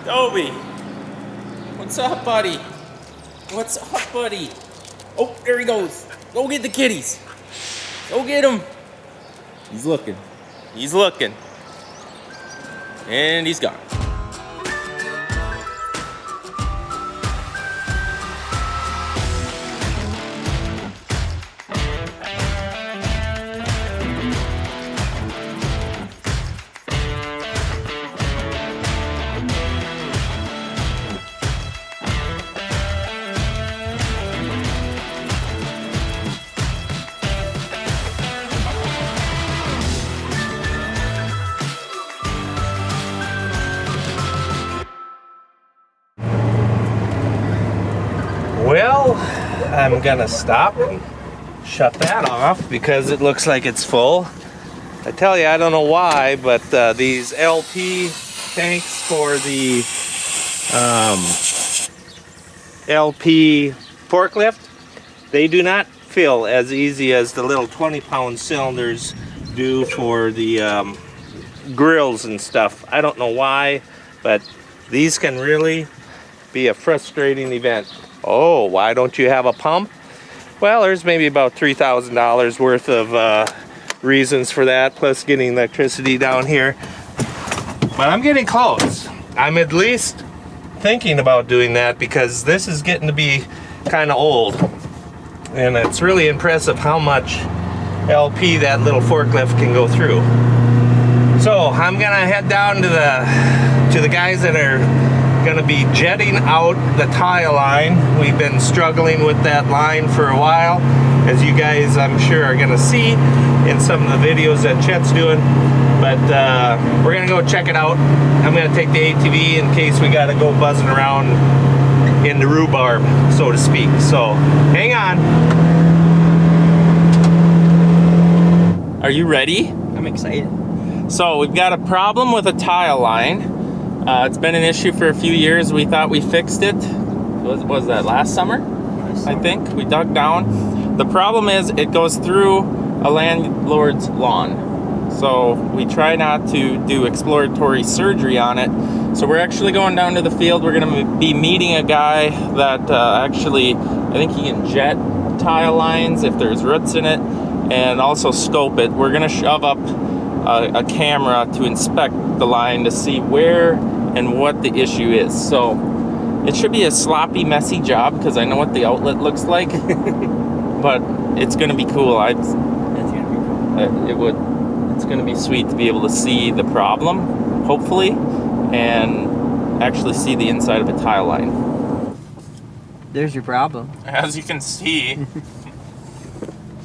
Toby, what's up, buddy? What's up, buddy? Oh, there he goes. Go get the kitties. Go get him. He's looking. He's looking. And he's gone. Well, I'm gonna stop and shut that off because it looks like it's full. I tell you, I don't know why, but these LP tanks for the LP forklift, they do not fill as easy as the little 20-pound cylinders do for the grills and stuff. I don't know why, but these can really be a frustrating event. Oh, why don't you have a pump? Well, there's maybe about $3,000 worth of reasons for that, plus getting electricity down here. But I'm getting close. I'm at least thinking about doing that because this is getting to be kind of old. And it's really impressive how much LP that little forklift can go through. So I'm gonna head down to the guys that are going to be jetting out the tile line. We've been struggling with that line for a while, as you guys I'm sure are going to see in some of the videos that Chet's doing, but we're going to go check it out. I'm going to take the ATV in case we got to go buzzing around in the rhubarb, so to speak. So hang on. Are you ready? I'm excited. So we've got a problem with a tile line. It's been an issue for a few years. We thought we fixed it. Was that last summer? I think. We dug down. The problem is it goes through a landlord's lawn. So we try not to do exploratory surgery on it. So we're actually going down to the field. We're going to be meeting a guy that actually, I think he can jet tile lines if there's roots in it, and also scope it. We're going to shove up a camera to inspect the line to see where and what the issue is. So it should be a sloppy, messy job because I know what the outlet looks like. But it's gonna be cool. It's gonna be cool. It's gonna be sweet to be able to see the problem, hopefully, and actually see the inside of a tile line. There's your problem. As you can see,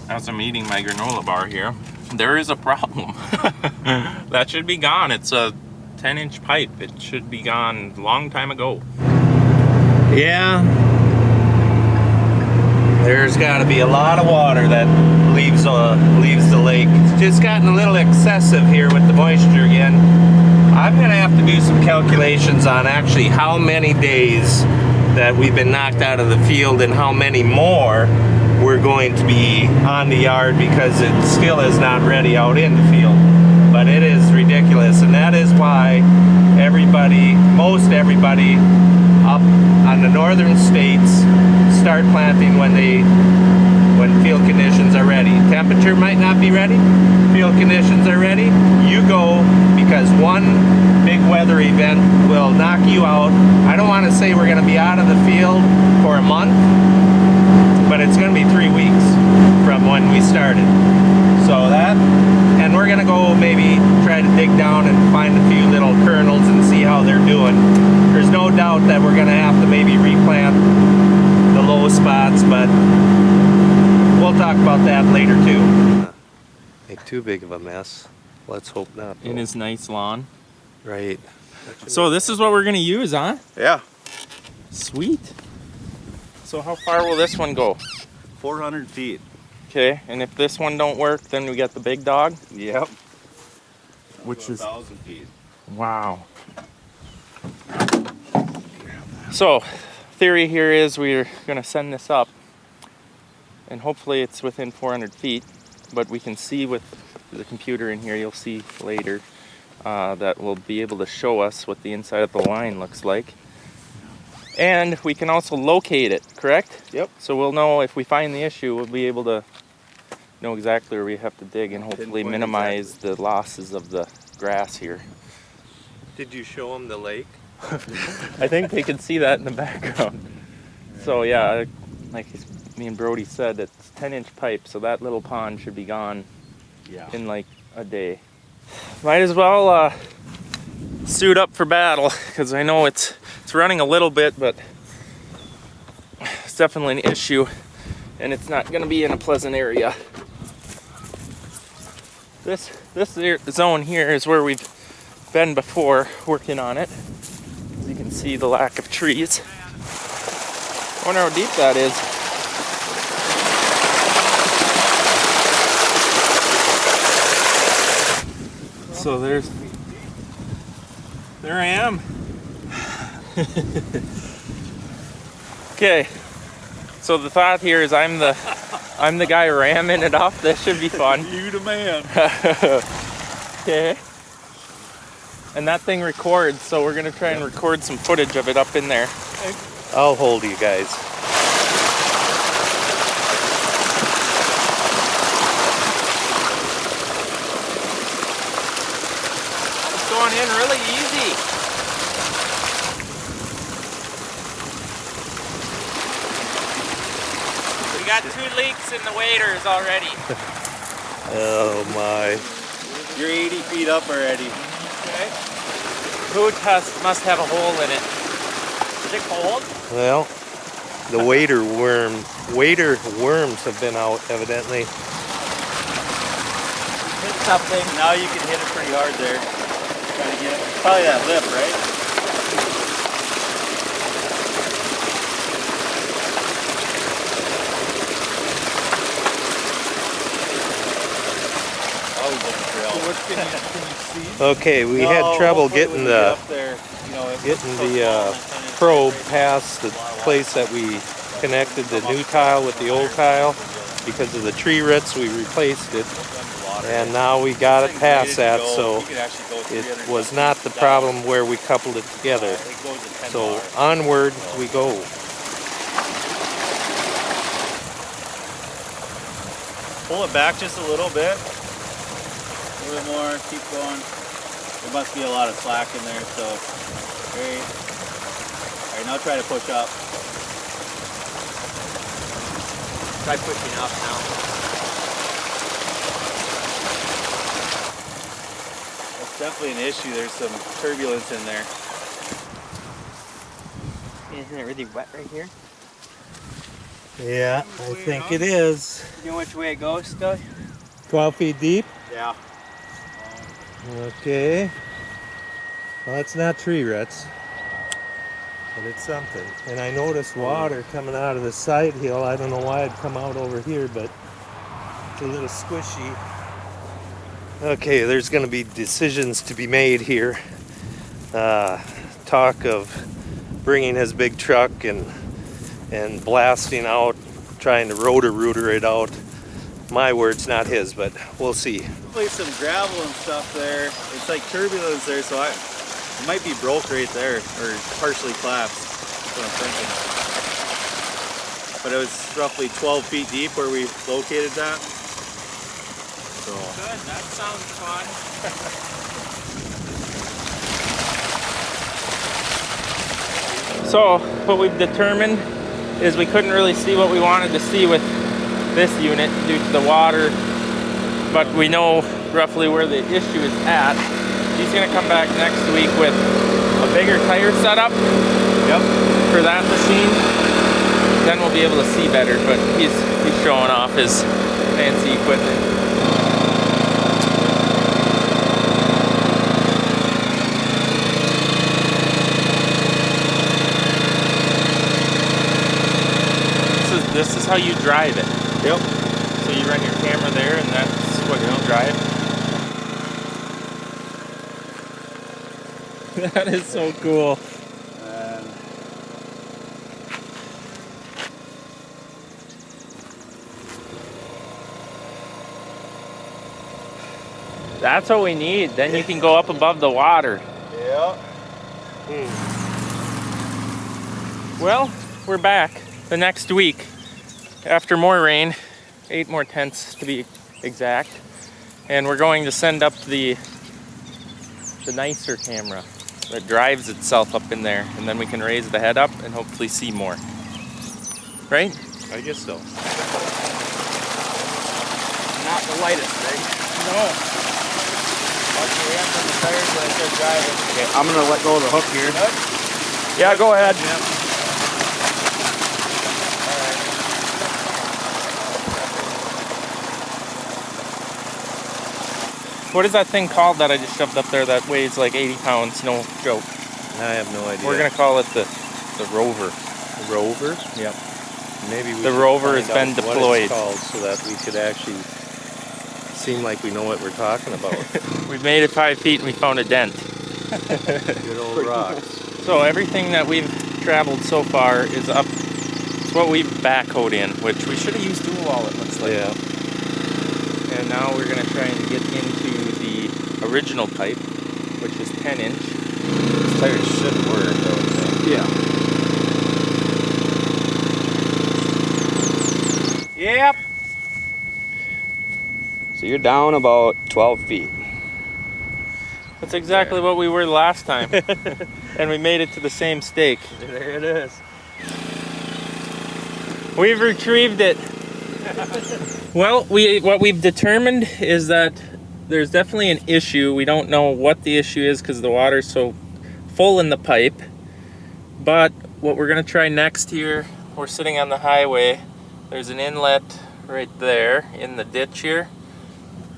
as I'm eating my granola bar here, there is a problem. That should be gone. It's a 10-inch pipe. It should be gone a long time ago. Yeah, there's got to be a lot of water that leaves the lake. It's just gotten a little excessive here with the moisture again. I'm gonna have to do some calculations on actually how many days that we've been knocked out of the field and how many more we're going to be on the yard because it still is not ready out in the field. But it is ridiculous, and that is why most everybody up on the northern states start planting when field conditions are ready. Temperature might not be ready, field conditions are ready, you go, because one big weather event will knock you out. I don't want to say we're going to be out of the field for a month, but it's going to be 3 weeks from when we started. So that, and we're going to go maybe try to dig down and find a few little kernels and see how they're doing. There's no doubt that we're going to have to maybe replant the low spots, but we'll talk about that later too. Make too big of a mess. Let's hope not. In his nice lawn. Right. So this is what we're going to use, huh? Yeah. Sweet. So how far will this one go? 400 feet. Okay, and if this one don't work, then we got the big dog? Yep. Which is 1,000 feet. Wow. So, theory here is we're gonna send this up, and hopefully it's within 400 feet, but we can see with the computer in here, you'll see later, that will be able to show us what the inside of the line looks like. And we can also locate it, correct? Yep. So we'll know if we find the issue, we'll be able to know exactly where we have to dig and hopefully Pinpoint minimize exactly. the losses of the grass here. Did you show them the lake? I think they can see that in the background. So yeah, like me and Brody said, it's 10-inch pipe, so that little pond should be gone in like a day. Might as well suit up for battle, because I know it's running a little bit, but it's definitely an issue, and it's not going to be in a pleasant area. This zone here is where we've been before working on it. As you can see, the lack of trees. I wonder how deep that is. So there I am. Okay. So the thought here is I'm the guy ramming it off. This should be fun. You the man. Okay. And that thing records, so we're gonna try and record some footage of it up in there. I'll hold you guys. It's going in really easy. We got 2 leaks in the waders already. Oh my. You're 80 feet up already. Okay. Food must have a hole in it. Is it cold? Well, the wader worms have been out evidently. Hit something. Now you can hit it pretty hard there. Try to get it. Probably that lip, right? Always looking for help. What can you see? Okay, we No, had trouble hopefully getting when we get the up there, you know, if getting it's so the small and it's on probe inside, past the place that we connected the new tile with the old tile. Because of the tree roots, we replaced it, and now we got it past that, so it was not the problem where we coupled it together. So onward we go. Pull it back just a little bit. A little more, keep going. There must be a lot of slack in there, so great. Alright, now try to push up. Try pushing up now. That's definitely an issue. There's some turbulence in there. Isn't it really wet right here? Yeah, I think it is. You know which way it goes still? 12 feet deep? Yeah. Okay. Well, it's not tree roots, but it's something. And I noticed water coming out of the side hill. I don't know why it'd come out over here, but it's a little squishy. Okay, there's going to be decisions to be made here. Talk of bringing his big truck and blasting out, trying to rotor-rooter it out. My words, not his, but we'll see. Probably some gravel and stuff there. It's like turbulence there, so it might be broke right there, or partially collapsed. That's what I'm thinking. But it was roughly 12 feet deep where we located that. So. Good, that sounds fun. So what we've determined is we couldn't really see what we wanted to see with this unit due to the water, but we know roughly where the issue is at. He's gonna come back next week with a bigger tire setup. Yep. For that machine. Then we'll be able to see better, but he's showing off his fancy equipment. This is how you drive it. Yep. So you run your camera there, and that's what you drive. That is so cool. That's what we need. Then you can go up above the water. Yeah. Well, we're back the next week after more rain, 8 more tenths to be exact, and we're going to send up the nicer camera that drives itself up in there, and then we can raise the head up and hopefully see more. Right? I guess so. Not the lightest, right? No. Okay, I'm on the tires when I start driving. Okay, I'm gonna let go of the hook here. Yeah, go ahead. What is that thing called that I just shoved up there that weighs like 80 pounds? No joke. I have no idea. We're gonna call it the rover. The rover? Yep. Maybe we The should rover find has been out deployed. what it's called so that we could actually seem like we know what we're talking about. We've made it 5 feet and we found a dent. Good old rocks. So everything that we've traveled so far is up. It's what we've backhoed in, which we should have used dual wall, it looks like. Yeah. And now we're gonna try and get into the original pipe, which is 10 inch. These tires should work, I would think. Yeah. Yep. So you're down about 12 feet. That's exactly what we were last time. And we made it to the same stake. There it is. We've retrieved it. Well, what we've determined is that there's definitely an issue. We don't know what the issue is because the water's so full in the pipe. But what we're gonna try next here, we're sitting on the highway. There's an inlet right there in the ditch here.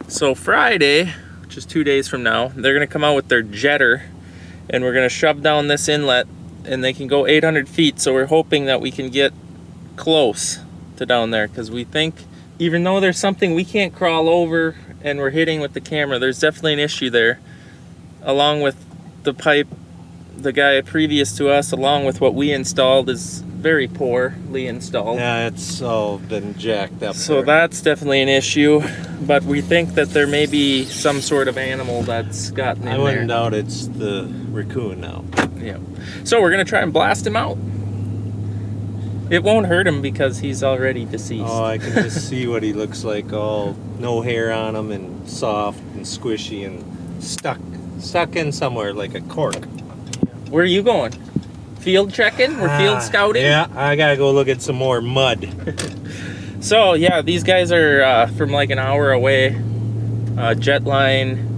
So Friday, which is 2 days from now, they're gonna come out with their jetter and we're gonna shove down this inlet and they can go 800 feet. So we're hoping that we can get close to down there because we think even though there's something we can't crawl over and we're hitting with the camera, there's definitely an issue there. Along with the pipe, the guy previous to us, along with what we installed, is very poorly installed. Yeah, it's all been jacked up. So there. that's definitely an issue, but we think that there may be some sort of animal that's gotten in I there. wouldn't doubt it's the raccoon now. Yeah. So we're gonna try and blast him out. It won't hurt him because he's already deceased. Oh, I can just see what he looks like, all no hair on him and soft and squishy and stuck in somewhere like a cork. Where are you going? Field checking? We're field scouting? Yeah, I gotta go look at some more mud. So yeah, these guys are from like an hour away. Jetline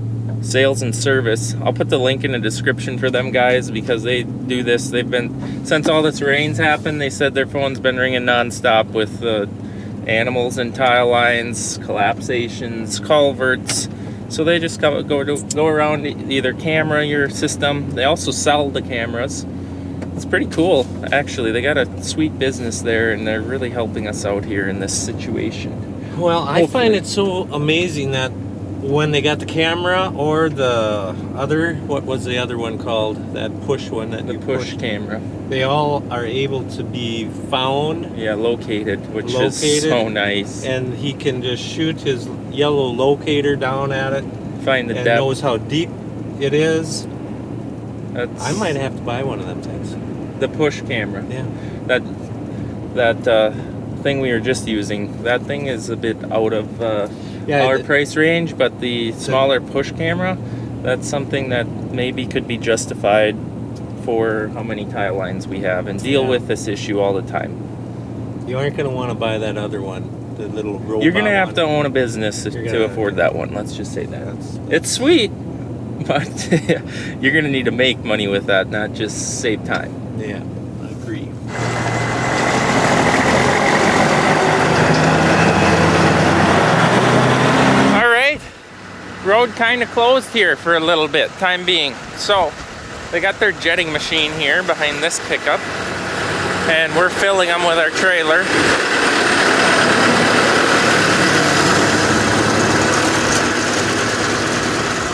Sales and Service. I'll put the link in the description for them guys because they do this. They've been, since all this rain's happened, they said their phone's been ringing nonstop with animals and tile lines, collapsations, culverts. So they just go around, either camera your system. They also sell the cameras. It's pretty cool, actually. They got a sweet business there, and they're really helping us out here in this situation. Well, I find it so amazing that when they got the camera or the other, what was the other one called? That push one that The you push pushed. camera. They all are able to be found, Yeah, located, which is so nice. and he can just shoot his yellow locator down at it Find the and depth. knows how deep it is. That's I might have to buy one of them things. the push camera. Yeah. That thing we were just using. That thing is a bit out of Yeah, our price range, but the smaller push camera, that's something that maybe could be justified for how many tile lines we have and deal Yeah. with this issue all the time. You aren't going to want to buy that other one, the little robot You're gonna have one. to own a business to You're gonna- afford that one. Let's just say that. That's- It's sweet, but you're gonna need to make money with that, not just save time. Yeah, I agree. All right, road kind of closed here for a little bit, time being. So they got their jetting machine here behind this pickup, and we're filling them with our trailer.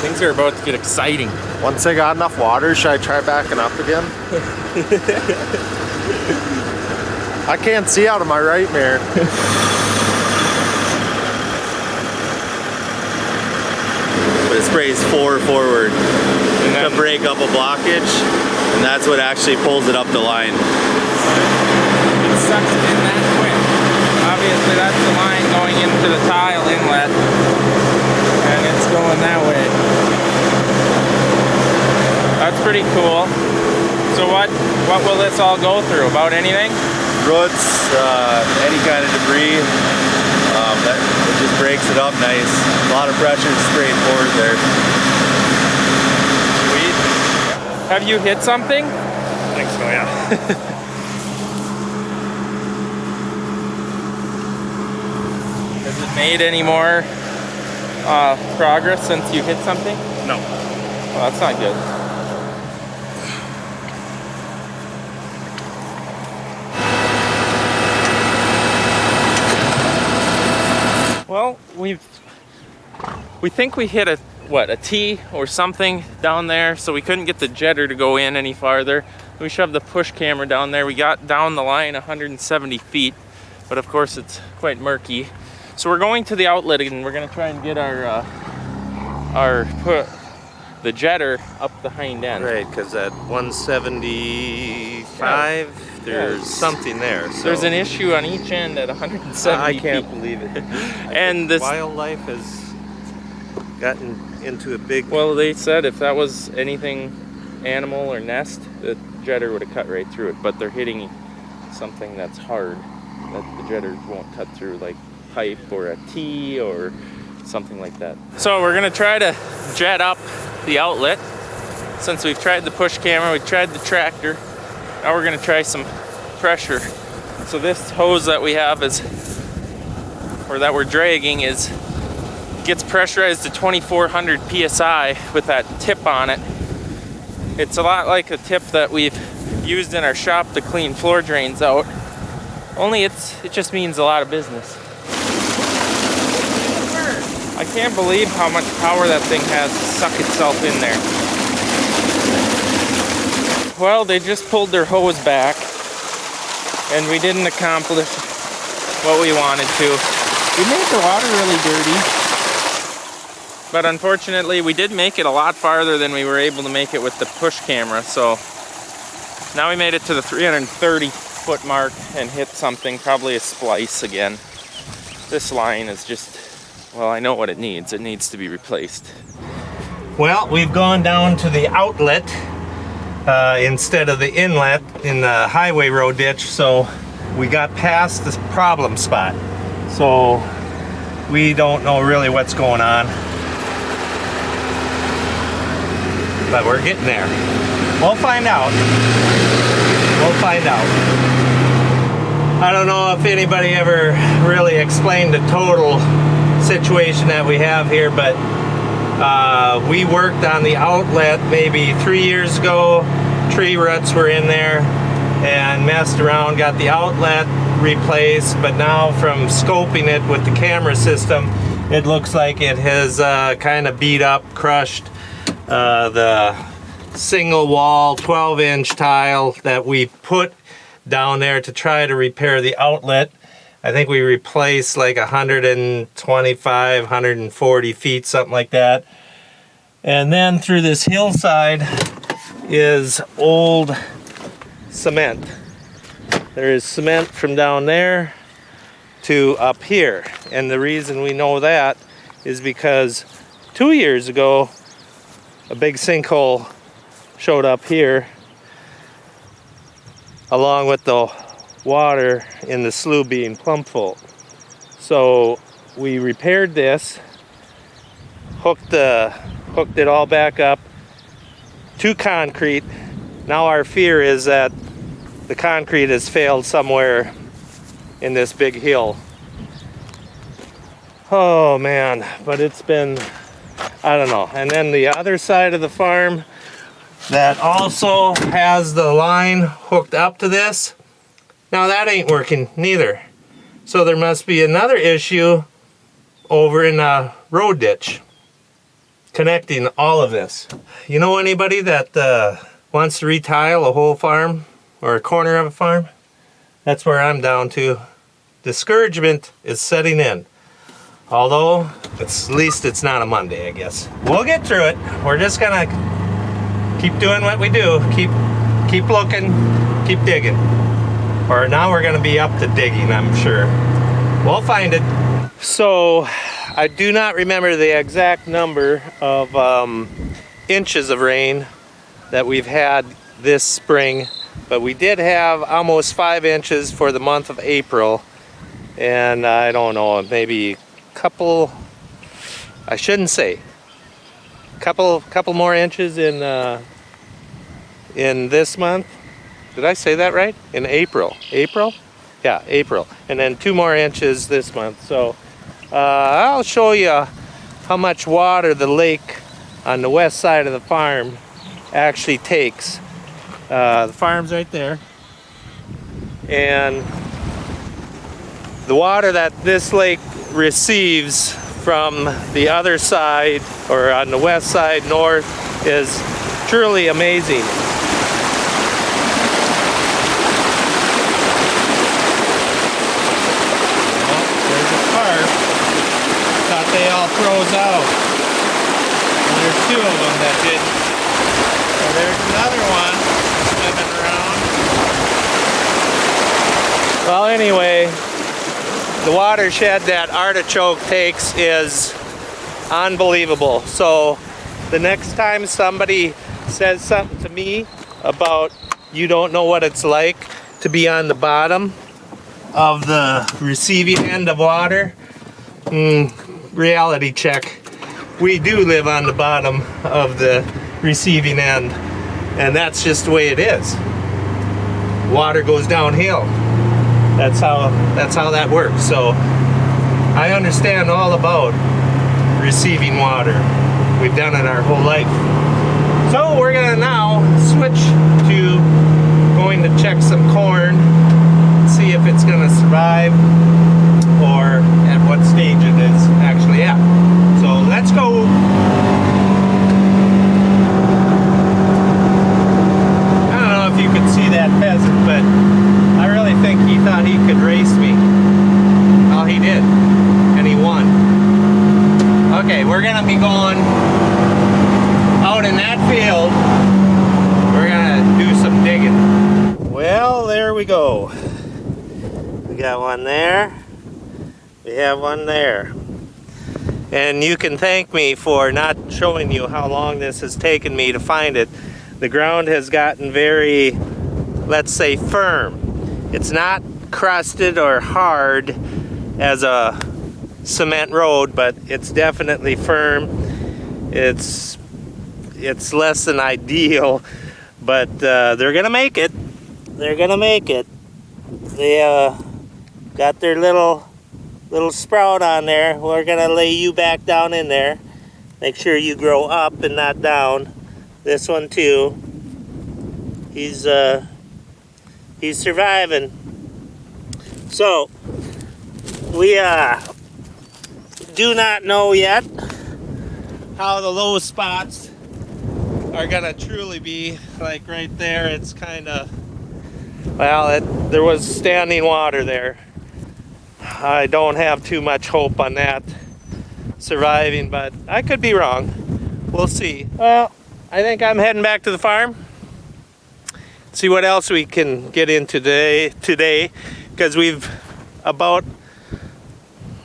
Things are about to get exciting. Once I got enough water, should I try backing up again? I can't see out of my right mirror. But it sprays 4 forward to break up a blockage, and that's what actually pulls it up the line. It sucks it in that quick. Obviously that's the line going into the tile inlet, and it's going that way. That's pretty cool. So what will this all go through? About anything? Roots, any kind of debris. It just breaks it up nice. A lot of pressure spraying forward there. Sweet. Have you hit something? I think so, yeah. Has it made any more progress since you hit something? No. Well, that's not good. Well, we think we hit a T or something down there, so we couldn't get the jetter to go in any farther. We shoved the push camera down there. We got down the line 170 feet, but of course it's quite murky. So we're going to the outlet and we're gonna try and get the jetter up the hind end. Right, because at 175, there's something there. So. There's an issue on each end at 170 I can't feet. believe it. And this wildlife has gotten into a big... Well, they said if that was anything animal or nest, the jetter would have cut right through it, but they're hitting something that's hard that the jetter won't cut through, like pipe or a T or something like that. So we're gonna try to jet up the outlet. Since we've tried the push camera, we've tried the tractor, now we're gonna try some pressure. So this hose that we have that we're dragging gets pressurized to 2400 PSI with that tip on it. It's a lot like a tip that we've used in our shop to clean floor drains out. Only it just means a lot of business. I can't believe how much power that thing has to suck itself in there. Well, they just pulled their hose back and we didn't accomplish what we wanted to. We made the water really dirty, but unfortunately we did make it a lot farther than we were able to make it with the push camera. So now we made it to the 330 foot mark and hit something, probably a splice again. This line is just, well, I know what it needs. It needs to be replaced. Well, we've gone down to the outlet instead of the inlet in the highway road ditch, so we got past this problem spot. So we don't know really what's going on, but we're getting there. We'll find out. We'll find out. I don't know if anybody ever really explained the total situation that we have here, but we worked on the outlet maybe 3 years ago. Tree roots were in there and messed around, got the outlet replaced, but now from scoping it with the camera system, it looks like it has kind of beat up, crushed the single wall 12-inch tile that we put down there to try to repair the outlet. I think we replaced like 125, 140 feet, something like that. And then through this hillside is old cement. There is cement from down there to up here. And the reason we know that is because 2 years ago, a big sinkhole showed up here along with the water in the slough being plumb full. So we repaired this, hooked it all back up to concrete. Now our fear is that the concrete has failed somewhere in this big hill. Oh man, but it's been, I don't know. And then the other side of the farm that also has the line hooked up to this, now that ain't working neither. So there must be another issue over in a road ditch connecting all of this. You know anybody that wants to retile a whole farm or a corner of a farm? That's where I'm down to. Discouragement is setting in. Although, at least it's not a Monday, I guess. We'll get through it. We're just gonna keep doing what we do. Keep looking, keep digging. Or now we're gonna be up to digging, I'm sure. We'll find it. So, I do not remember the exact number of inches of rain that we've had this spring, but we did have almost 5 inches for the month of April, and I don't know, maybe a couple, I shouldn't say, couple more inches in this month. Did I say that right? In April. Yeah, April, and then 2 more inches this month. So I'll show you how much water the lake on the west side of the farm actually takes. The farm's right there, and the water that this lake receives from the other side, or on the west side north, is truly amazing. Well, there's a carp. Thought they all froze out. Well, there's 2 of them that didn't. Well, there's another one swimming around. Well, anyway, the watershed that Artichoke takes is unbelievable. So the next time somebody says something to me about you don't know what it's like to be on the bottom of the receiving end of water, reality check. We do live on the bottom of the receiving end, and that's just the way it is. Water goes downhill. That's how that works. So I understand all about receiving water. We've done it our whole life. So we're gonna now switch to going to check some corn, see if it's gonna survive or at what stage it is actually at. So let's go. I don't know if you could see that pheasant, but I really think he thought he could race me. Well, he did, and he won. Okay, we're gonna be going out in that field. We're gonna do some digging. Well, there we go. We got one there. We have one there. And you can thank me for not showing you how long this has taken me to find it. The ground has gotten very, let's say, firm. It's not crusted or hard as a cement road, but it's definitely firm. It's less than ideal, but they're gonna make it. They're gonna make it. They got their little sprout on there. We're gonna lay you back down in there. Make sure you grow up and not down. This one too. He's surviving. So we do not know yet how the low spots are gonna truly be. Like right there, it's kind of, well, there was standing water there. I don't have too much hope on that surviving, but I could be wrong. We'll see. Well, I think I'm heading back to the farm. See what else we can get into today, because we've about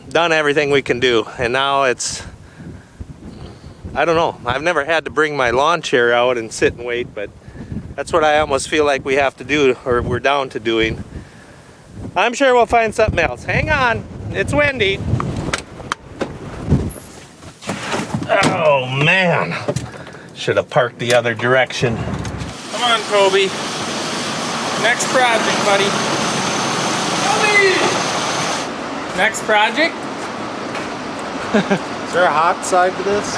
done everything we can do, and now it's, I don't know, I've never had to bring my lawn chair out and sit and wait, but that's what I almost feel like we have to do, or we're down to doing. I'm sure we'll find something else. Hang on, it's windy. Oh man, should have parked the other direction. Come on, Kobe. Next project, buddy. Kobe! Next project? Is there a hot side to this?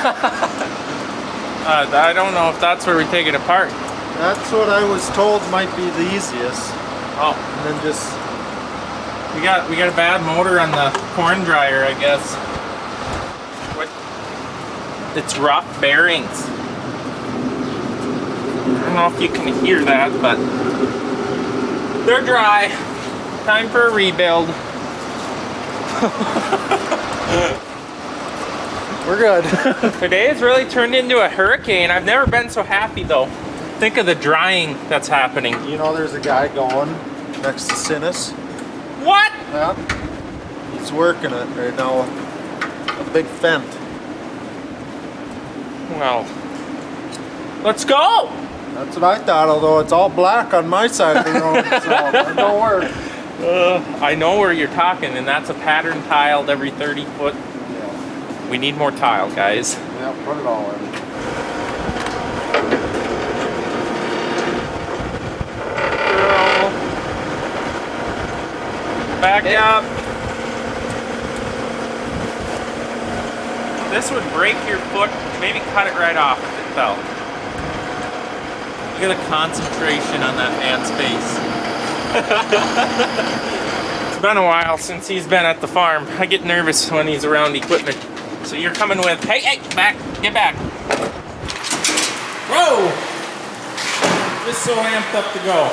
I don't know if that's where we take it apart. That's what I was told might be the easiest. Oh, And then just, we got a bad motor on the corn dryer, I guess. What? It's rough bearings. I don't know if you can hear that, but they're dry. Time for a rebuild. We're good. Today has really turned into a hurricane. I've never been so happy though. Think of the drying that's happening. You know, there's a guy going next to Sinus. What? Yeah. He's working it right now. A big fent. Well, let's go. That's what I thought, although it's all black on my side of the road, so it don't work. I know where you're talking, and that's a pattern tiled every 30 foot. Yeah. We need more tile, guys. Yeah, put it all in. Girl. Back up. This would break your foot. Maybe cut it right off if it fell. Look at the concentration on that man's face. It's been a while since he's been at the farm. I get nervous when he's around equipment. So you're coming with, hey, back, get back. Whoa! Just so amped up to go.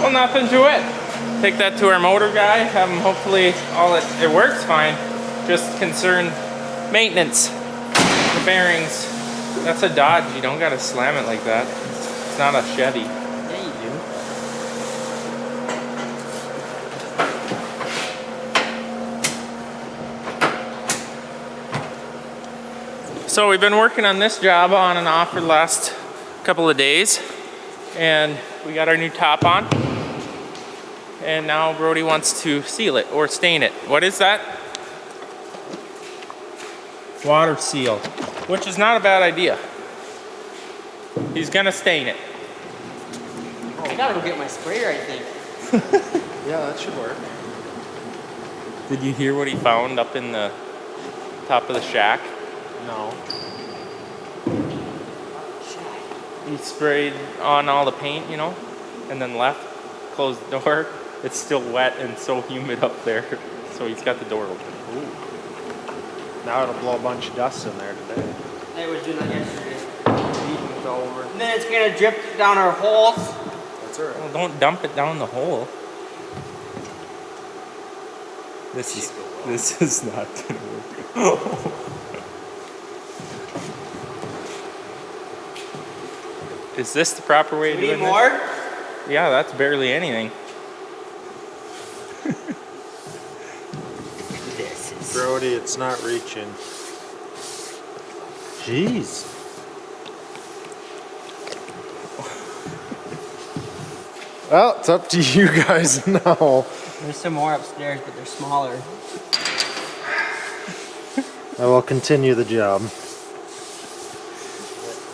Well, nothing to it. Take that to our motor guy, have him hopefully it works fine. Just concerned maintenance. The bearings. That's a Dodge, you don't gotta slam it like that. It's not a Chevy. Yeah, you do. So we've been working on this job on and off for the last couple of days. And we got our new top on. And now Brody wants to seal it or stain it. What is that? Water seal, which is not a bad idea. He's gonna stain it. I gotta go get my sprayer, I think. Yeah, that should work. Did you hear what he found up in the top of the shack? No. He sprayed on all the paint, you know, and then left, closed the door. It's still wet and so humid up there, so he's got the door open. Ooh. Now it'll blow a bunch of dust in there today. I was doing that yesterday. It's all over. And then it's gonna drip down our holes. That's alright. Well, don't dump it down the hole. This is not gonna work. Is this the proper way of We doing need more? this? Yeah, that's barely anything. This is. Brody, it's not reaching. Jeez. Well, it's up to you guys now. There's some more upstairs, but they're smaller. I will continue the job.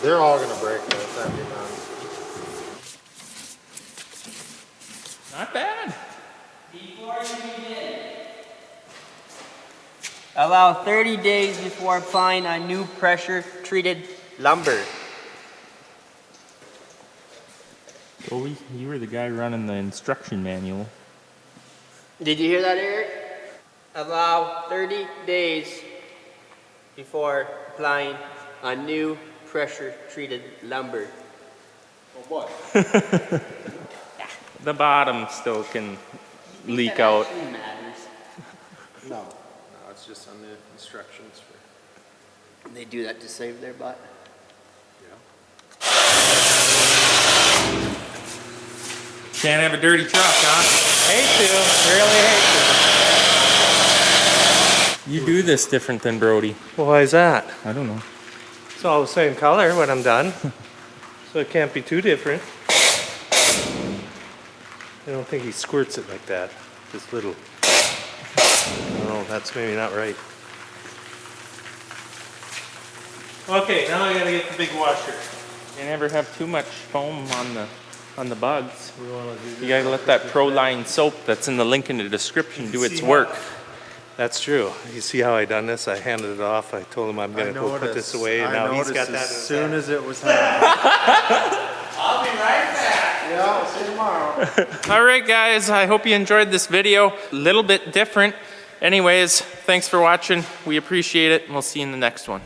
They're all gonna break by the time you're done. Not bad. Before you begin, allow 30 days before applying on new pressure-treated lumber. Well, you were the guy running the instruction manual. Did you hear that, Eric? Allow 30 days before applying on new pressure-treated lumber. Oh what? The bottom still can leak out. Matters. No, it's just on the instructions for. They do that to save their butt. Yeah. Can't have a dirty truck, huh? Hate to, really hate to. You do this different than Brody. Well, why is that? I don't know. It's all the same color when I'm done, so it can't be too different. I don't think he squirts it like that. Just little. No, that's maybe not right. Okay, now I gotta get the big washer. You never have too much foam on the bugs. We want to do You gotta let that Proline soap that's in the link in the description do its work. That's true. You see how I done this? I handed it off. I told him I'm gonna go put this away, and now he's got that. As soon as it was happening. I'll be right back. Yeah, I'll see you tomorrow. All right, guys, I hope you enjoyed this video. A little bit different. Anyways, thanks for watching. We appreciate it, and we'll see you in the next one.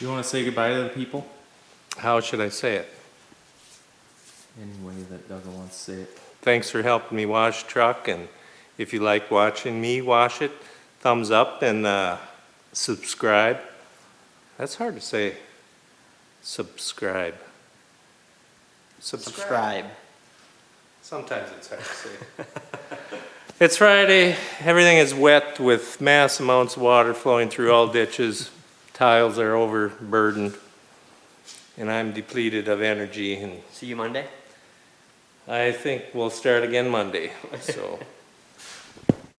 You want to say goodbye to the people? How should I say it? Anybody that doesn't want to say it. Thanks for helping me wash truck, and if you like watching me wash it, thumbs up and subscribe. That's hard to say. Subscribe. Subscribe. Sometimes it's hard to say. It's Friday. Everything is wet with mass amounts of water flowing through all ditches. Tiles are overburdened. And I'm depleted of energy. And See you Monday. I think we'll start again Monday. So.